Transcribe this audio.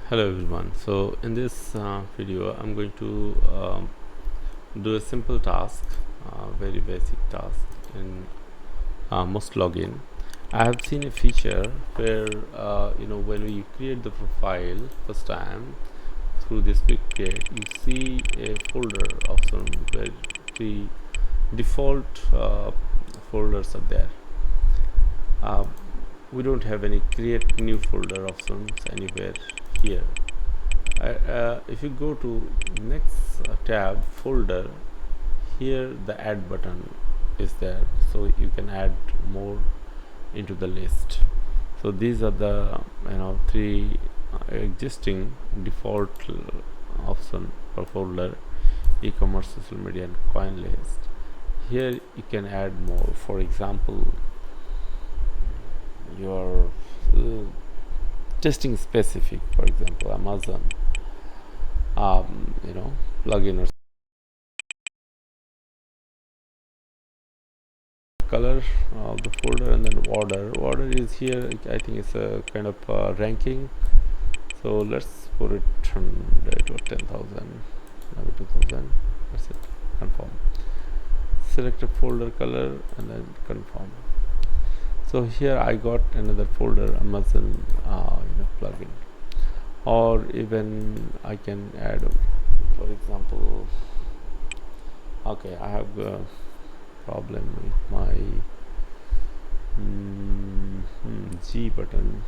Hello everyone. So in this video I'm going to do a simple task, very basic task in mostlogin. I have seen a feature where when we create the profile first time through this quick create, you see a folder option where the default folders are there. uh, we don't have any create new folder options anywhere here. If you go to next tab folder, here the add button is there, so you can add more into the list. So these are the three existing default option for folder: e-commerce, social media, and coin list. Here you can add more. For example, your testing specific, for example Amazon plugin or color of the folder, and then order is here. I think it's a kind of ranking, so let's put it 100 or 10,000, maybe 2,000. That's it. Confirm. Select a folder color and then confirm. So here I got another folder, Amazon plugin. Or even I can add, for example, okay, I have a problem with my G button.